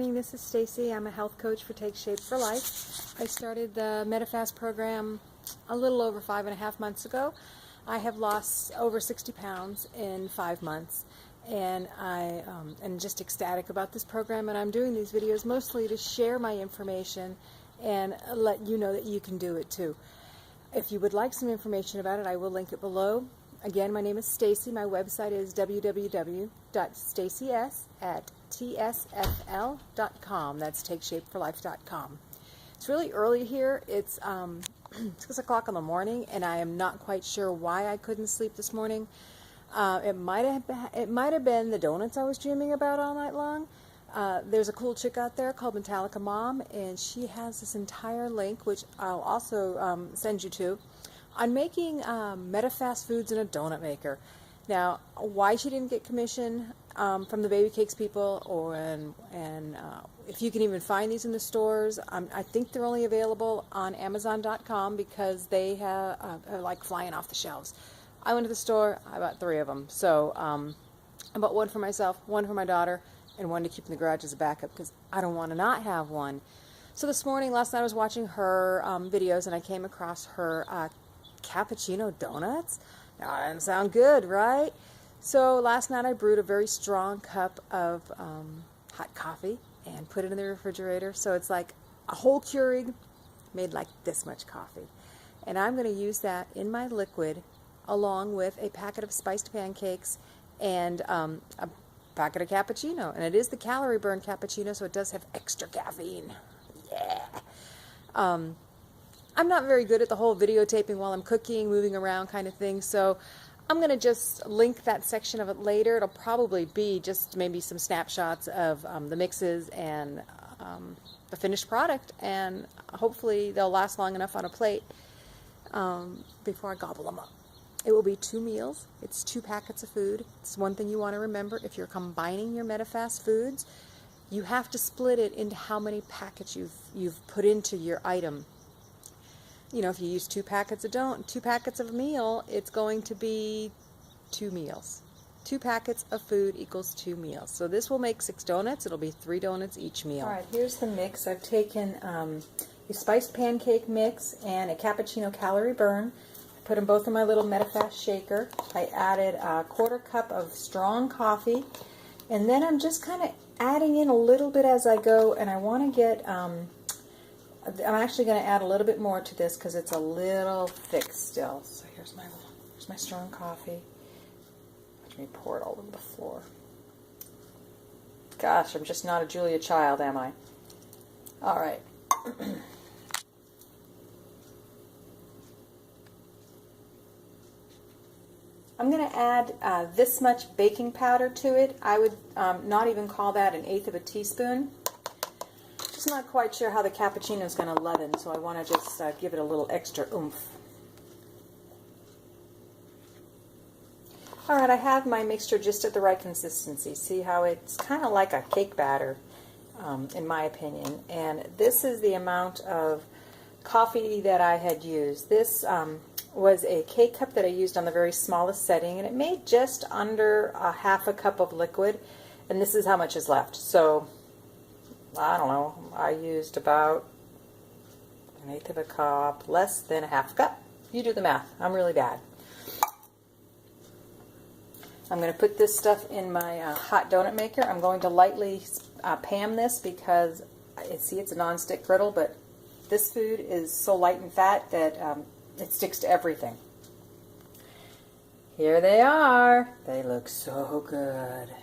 morning, this is Stacy. I'm a health coach for Take Shape for Life. I started the MetaFast program a little over 5.5 months ago. I have lost over 60 pounds in 5 months, and I am just ecstatic about this program, and I'm doing these videos mostly to share my information and let you know that you can do it too. If you would like some information about it, I will link it below. Again, my name is Stacy. My website is www.stacys@tsfl.com. That's takeshapeforlife.com. It's really early here. It's 6 o'clock in the morning, and I am not quite sure why I couldn't sleep this morning. It might have been the donuts I was dreaming about all night long. There's a cool chick out there called Metallica Mom, and she has this entire link, which I'll also send you to, on making MetaFast foods in a donut maker. Now, why she didn't get commission from the Baby Cakes people, and if you can even find these in the stores, I think they're only available on Amazon.com because they are like flying off the shelves. I went to the store, I bought 3 of them. So I bought one for myself, one for my daughter, and one to keep in the garage as a backup because I don't want to not have one. So last night I was watching her videos, and I came across her cappuccino donuts. Now, that doesn't sound good, right? So last night I brewed a very strong cup of hot coffee and put it in the refrigerator. So it's like a whole Keurig made like this much coffee. And I'm going to use that in my liquid along with a packet of spiced pancakes and a packet of cappuccino. And it is the Calorie Burn cappuccino, so it does have extra caffeine. Yeah. I'm not very good at the whole videotaping while I'm cooking, moving around kind of thing, so I'm going to just link that section of it later. It'll probably be just maybe some snapshots of the mixes and the finished product, and hopefully they'll last long enough on a plate before I gobble them up. It will be 2 meals. It's 2 packets of food. It's one thing you want to remember. If you're combining your MetaFast foods, you have to split it into how many packets you've put into your item. You know, if you use 2 packets of a meal, it's going to be 2 meals. 2 packets of food equals 2 meals. So this will make 6 donuts. It'll be 3 donuts each meal. All right, here's the mix. I've taken a spiced pancake mix and a cappuccino Calorie Burn. I put them both in my little MetaFast shaker. I added a 1/4 cup of strong coffee, and then I'm just kind of adding in a little bit as I go, and I want to get I'm actually going to add a little bit more to this because it's a little thick still. So here's my strong coffee. Let me pour it all over the floor. Gosh, I'm just not a Julia Child, am I? All right. I'm going to add this much baking powder to it. I would not even call that 1/8 of a teaspoon. Just not quite sure how the cappuccino is going to leaven, so I want to just give it a little extra oomph. All right, I have my mixture just at the right consistency. See how it's kind of like a cake batter, in my opinion. And this is the amount of coffee that I had used. This was a K-cup that I used on the very smallest setting, and it made just under a 1/2 cup of liquid, and this is how much is left. So I don't know, I used about 1/8 of a cup, less than a 1/2 cup. You do the math. I'm really bad. I'm going to put this stuff in my hot donut maker. I'm going to lightly pan this because, see, it's a non-stick griddle, but this food is so light in fat that it sticks to everything. Here they are. They look so good.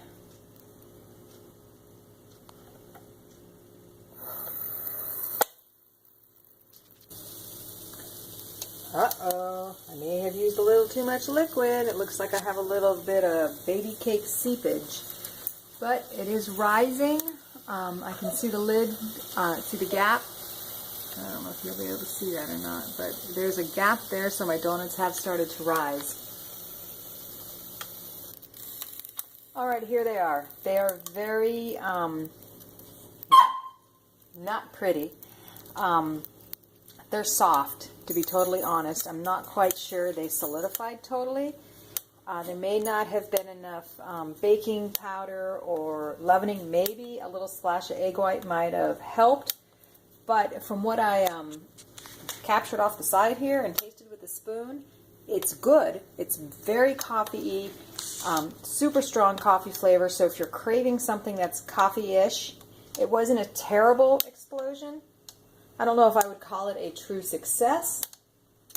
Uh-oh, I may have used a little too much liquid. It looks like I have a little bit of baby cake seepage. But it is rising. I can see the lid, see the gap. I don't know if you'll be able to see that or not, but there's a gap there, so my donuts have started to rise. All right, here they are. They are very, not pretty. They're soft, to be totally honest. I'm not quite sure they solidified totally. There may not have been enough baking powder or leavening. Maybe a little splash of egg white might have helped. But from what I captured off the side here and tasted with a spoon, it's good. It's very coffee-y, super strong coffee flavor. So if you're craving something that's coffee-ish, it wasn't a terrible explosion. I don't know if I would call it a true success.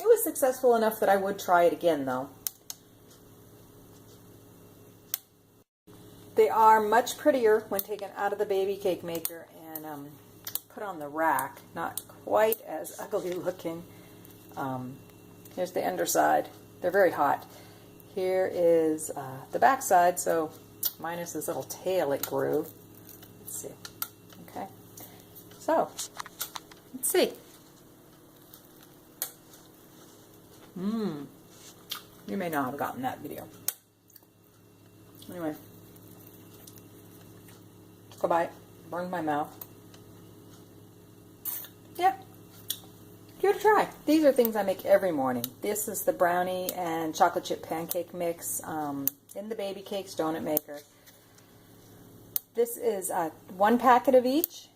It was successful enough that I would try it again, though. They are much prettier when taken out of the baby cake maker and put on the rack. Not quite as ugly looking. Here's the underside. They're very hot. Here is the back side, so minus this little tail it grew. Let's see. Okay. So, let's see. You may not have gotten that video. Anyway. Took a bite. Burned my mouth. Yeah. Give it a try. These are things I make every morning. This is the brownie and chocolate chip pancake mix in the baby cakes donut maker. This is 1 packet of each.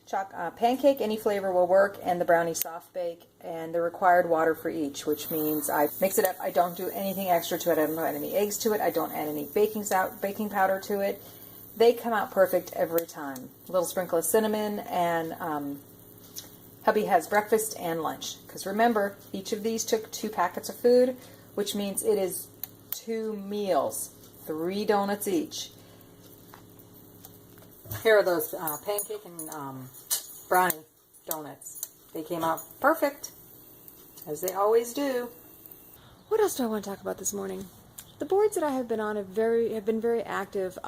Pancake, any flavor will work, and the brownie soft bake, and the required water for each, which means I mix it up. I don't do anything extra to it. I don't add any eggs to it. I don't add any baking powder to it. They come out perfect every time. A little sprinkle of cinnamon, and hubby has breakfast and lunch. Because remember, each of these took 2 packets of food, which means it is 2 meals, 3 donuts each. Here are those pancake and brownie donuts. They came out perfect, as they always do. What else do I want to talk about this morning? The boards that I have been on have been very active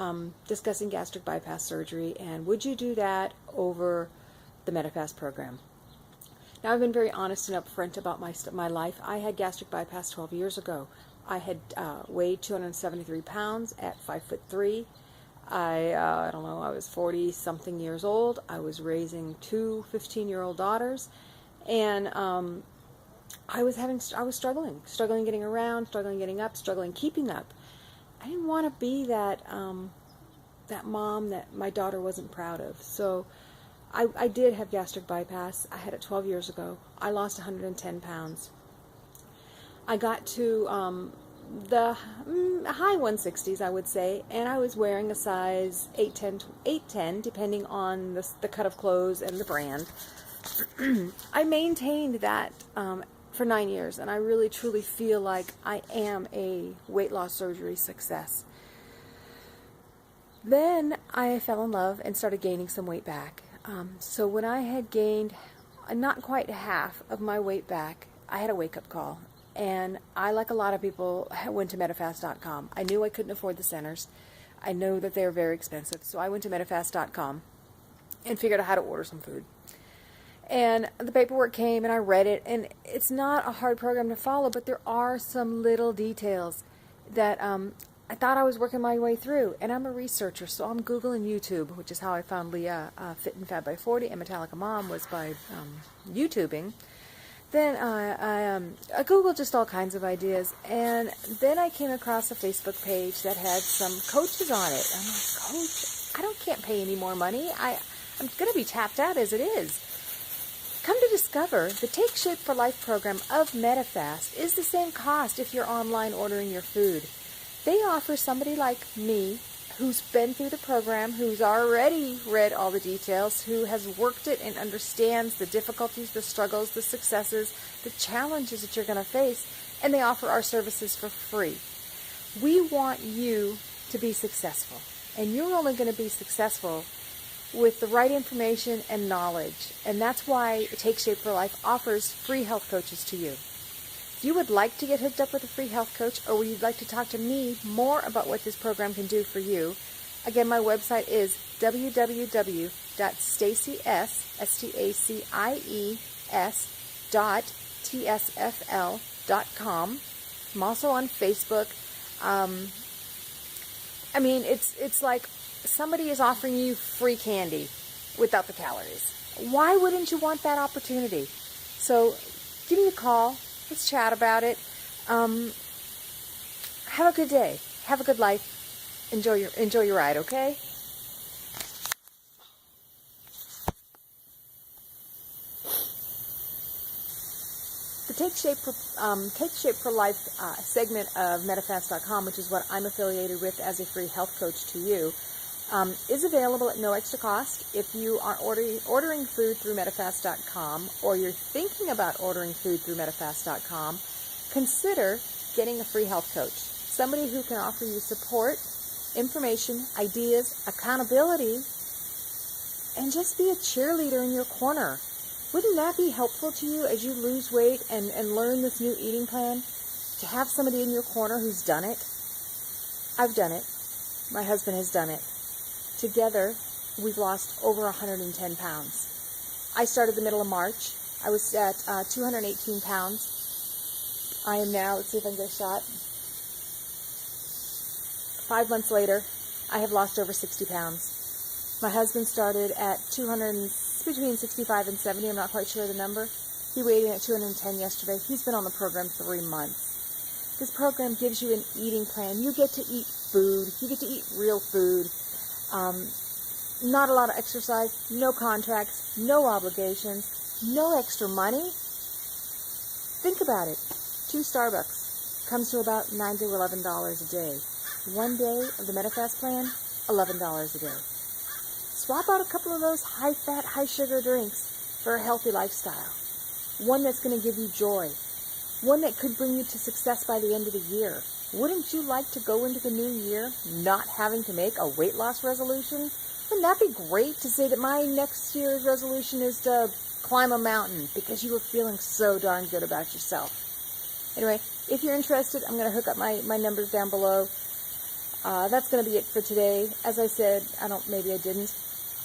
discussing gastric bypass surgery, and would you do that over the Medifast program? Now, I've been very honest and upfront about my life. I had gastric bypass 12 years ago. I had weighed 273 pounds at 5'3". I don't know, I was 40-something years old. I was raising 2 15-year-old daughters, and I was struggling getting around, struggling getting up, struggling keeping up. I didn't want to be that mom that my daughter wasn't proud of. So I did have gastric bypass. I had it 12 years ago. I lost 110 pounds. I got to the high 160s, I would say, and I was wearing a size 8'10", depending on the cut of clothes and the brand. I maintained that for 9 years, and I really truly feel like I am a weight loss surgery success. Then I fell in love and started gaining some weight back. So when I had gained not quite half of my weight back, I had a wake-up call. And I, like a lot of people, went to Medifast.com. I knew I couldn't afford the centers. I know that they're very expensive. So I went to Medifast.com and figured out how to order some food. And the paperwork came and I read it. And it's not a hard program to follow, but there are some little details that I thought I was working my way through. And I'm a researcher, so I'm Googling YouTube, which is how I found Leah Fit and Fab by 40, and Metallica Mom was by YouTubing. Then I Googled just all kinds of ideas, and then I came across a Facebook page that had some coaches on it. I'm like, Coach, can't pay any more money. I'm going to be tapped out as it is. Come to discover, the Take Shape for Life program of Medifast is the same cost if you're online ordering your food. They offer somebody like me, who's been through the program, who's already read all the details, who has worked it and understands the difficulties, the struggles, the successes, the challenges that you're going to face, and they offer our services for free. We want you to be successful, and you're only going to be successful with the right information and knowledge, and that's why Take Shape for Life offers free health coaches to you. If you would like to get hooked up with a free health coach, or would you like to talk to me more about what this program can do for you, again, my website is www.stacies.tsfl.com. I'm also on Facebook. It's like somebody is offering you free candy without the calories. Why wouldn't you want that opportunity? So give me a call. Let's chat about it. Have a good day. Have a good life. Enjoy your ride, okay? The Take Shape for Life segment of MetaFast.com, which is what I'm affiliated with as a free health coach to you, is available at no extra cost. If you are ordering food through MetaFast.com, or you're thinking about ordering food through MetaFast.com, consider getting a free health coach, somebody who can offer you support, information, ideas, accountability, and just be a cheerleader in your corner. Wouldn't that be helpful to you as you lose weight and learn this new eating plan? To have somebody in your corner who's done it? I've done it. My husband has done it. Together, we've lost over 110 pounds. I started the middle of March. I was at 218 pounds. I am now, let's see if I can get a shot. 5 months later, I have lost over 60 pounds. My husband started at between 65 and 70, I'm not quite sure the number. He weighed in at 210 yesterday. He's been on the program 3 months. This program gives you an eating plan. You get to eat food. You get to eat real food. Not a lot of exercise, no contracts, no obligations, no extra money. Think about it. 2 Starbucks comes to about $9 to $11 a day. 1 day of the MetaFast plan, $11 a day. Swap out a couple of those high-fat, high-sugar drinks for a healthy lifestyle. One that's going to give you joy. One that could bring you to success by the end of the year. Wouldn't you like to go into the new year not having to make a weight loss resolution? Wouldn't that be great to say that my next year's resolution is to climb a mountain because you were feeling so darn good about yourself? Anyway, if you're interested, I'm going to hook up my numbers down below. That's going to be it for today. As I said, maybe I didn't.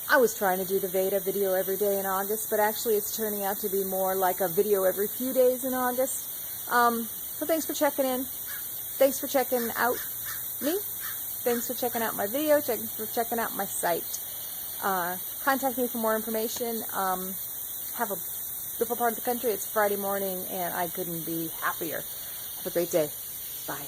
I was trying to do the Veda video every day in August, but actually it's turning out to be more like a video every few days in August. So thanks for checking in. Thanks for checking out me. Thanks for checking out my video. Thanks for checking out my site. Contact me for more information. Have a beautiful part of the country. It's Friday morning, and I couldn't be happier. Have a great day. Bye.